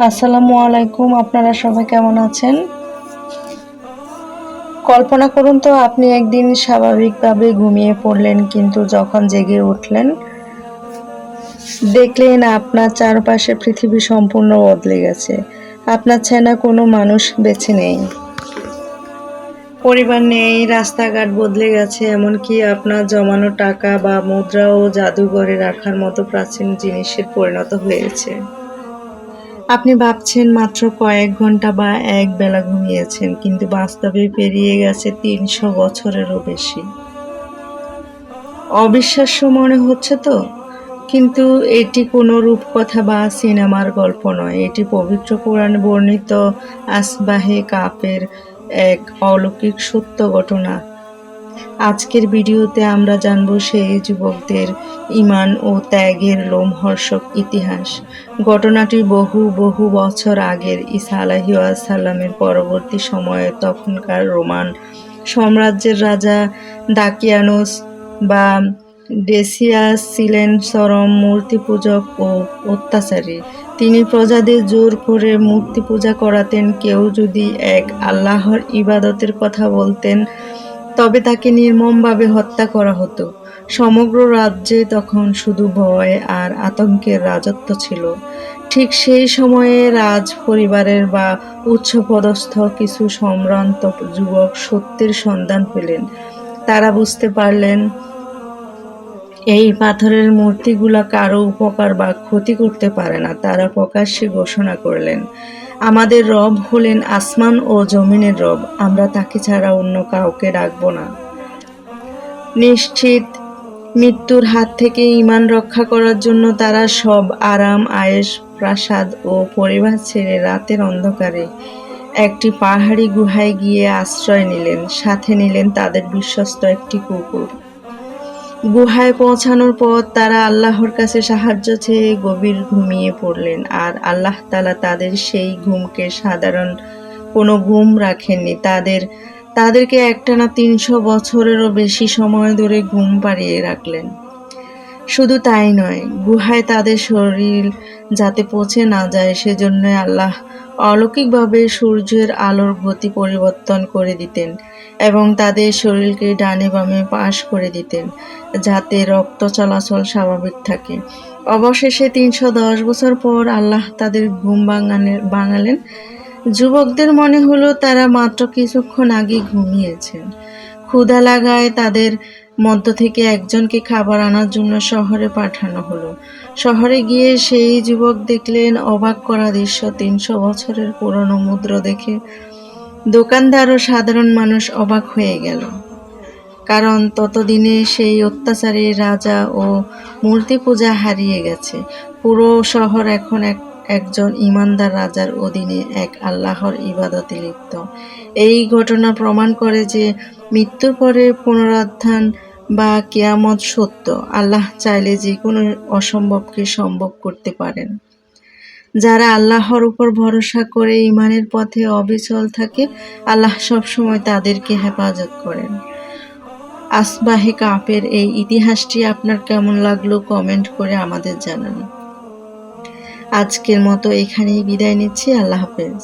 আসসালামু আলাইকুম। আপনারা সবাই কেমন আছেন? কল্পনা করুন তো আপনি একদিন স্বাভাবিকভাবে ঘুমিয়ে পড়লেন, কিন্তু যখন জেগে উঠলেন দেখলেন আপনার চারপাশে পৃথিবী সম্পূর্ণ বদলে গেছে। আপনার চেনা কোনো মানুষ বেঁচে নেই, পরিবার নেই, রাস্তাঘাট বদলে গেছে, এমনকি আপনার জমানো টাকা বা মুদ্রাও জাদুঘরে রাখার মতো প্রাচীন জিনিসে পরিণত হয়েছে। আপনি ভাবছেন মাত্র কয়েক ঘন্টা বা এক বেলা ঘুমিয়েছেন, কিন্তু বাস্তবে পেরিয়ে গেছে ৩০০ বছরেরও বেশি। অবিশ্বাস্য মনে হচ্ছে তো? কিন্তু এটি কোনো রূপকথা বা সিনেমার গল্প নয়, এটি পবিত্র কোরআনে বর্ণিত আসবাহে কাফের এক অলৌকিক সত্য ঘটনা। আজকের ভিডিওতে আমরা জানব সেই যুবকদের ঈমান ও ত্যাগের লোমহর্ষক ইতিহাস। ঘটনাটি বহু বহু বছর আগের, ঈসা আলাইহিসসালামের পরবর্তী সময়ে তখনকার রোমান সাম্রাজ্যের রাজা দাকিয়ানুস বা ডেসিয়াস ছিলেন চরম মূর্তিপূজক ও অত্যাচারী। তিনি প্রজাদের জোর করে মূর্তি পূজা করাতেন। কেউ যদি এক আল্লাহর ইবাদতের কথা বলতেন তবে তাকে নির্মমভাবে হত্যা করা হতো। সমগ্র রাজ্যে তখন শুধু ভয় আর আতঙ্কের রাজত্ব ছিল। ঠিক সেই সময়ে রাজ পরিবারের বা উচ্চপদস্থ কিছু সম্ভ্রান্ত যুবক সত্যের সন্ধান পেলেন। তারা বুঝতে পারলেন এই পাথরের মূর্তিগুলো কারো উপকার বা ক্ষতি করতে পারে না। তারা প্রকাশ্যে ঘোষণা করলেন, আমাদের রব হলেন আসমান ও জমিনের রব, আমরা তাকে ছাড়া অন্য কাউকে ডাকব না। নিশ্চিত মৃত্যুর হাত থেকে ঈমান রক্ষা করার জন্য তারা সব আরাম আয়েশ, প্রাসাদ ও পরিবার ছেড়ে রাতের অন্ধকারে একটি পাহাড়ি গুহায় গিয়ে আশ্রয় নিলেন। সাথে নিলেন তাদের বিশ্বস্ত একটি কুকুর। গুহায় পৌঁছানোর পর তারা আল্লাহর কাছে সাহায্য চেয়ে গভীর ঘুমিয়ে পড়লেন। আর আল্লাহ তাআলা তাদের সেই ঘুমকে সাধারণ কোনো ঘুম রাখেননি, তাদেরকে একটানা ৩০০ বছরেরও বেশি সময় ধরে ঘুম পাড়িয়ে রাখলেন। শুধু তাই নয়, গুহায় তাদের শরীর যাতে পচে না যায় সেজন্য আল্লাহ অলৌকিকভাবে সূর্যের আলোর গতি পরিবর্তন করে দিতেন এবং তাদের শরীরকে ডানে বামে পাশ করে দিতেন, যাতে রক্ত চলাচল স্বাভাবিক থাকে। অবশেষে ৩১০ বছর পর আল্লাহ তাদের ঘুম ভাঙালেন। যুবকদের মনে হলো তারা মাত্র কিছুক্ষণ আগে ঘুমিয়েছেন। ক্ষুধা লাগায় তাদের মধ্য থেকে একজনকে খাবার আনার জন্য শহরে পাঠানো হলো। শহরে গিয়ে সেই যুবক দেখলেন অবাক করা দৃশ্য। ৩০০ বছরের পুরনো মুদ্রা দেখে দোকানদার ও সাধারণ মানুষ অবাক হয়ে গেল, কারণ ততদিনে সেই অত্যাচারী রাজা ও মূর্তি পূজা হারিয়ে গেছে। পুরো শহর এখন একজন ঈমানদার রাজার অধীনে এক আল্লাহর ইবাদতে লিপ্ত। এই ঘটনা প্রমাণ করে যে মৃত্যুর পরে পুনরুত্থান বা কিয়ামত সত্য। আল্লাহ চাইলে যে কোনো অসম্ভবকে সম্ভব করতে পারেন। যারা আল্লাহর উপর ভরসা করে ঈমানের পথে অবিচল থাকে, আল্লাহ সবসময় তাদেরকে হেফাজত করেন। আসবাহে কাফের এই ইতিহাসটি আপনার কেমন লাগলো কমেন্ট করে আমাদের জানান। আজকের মতো এখানেই বিদায় নিচ্ছি। আল্লাহ হাফেজ।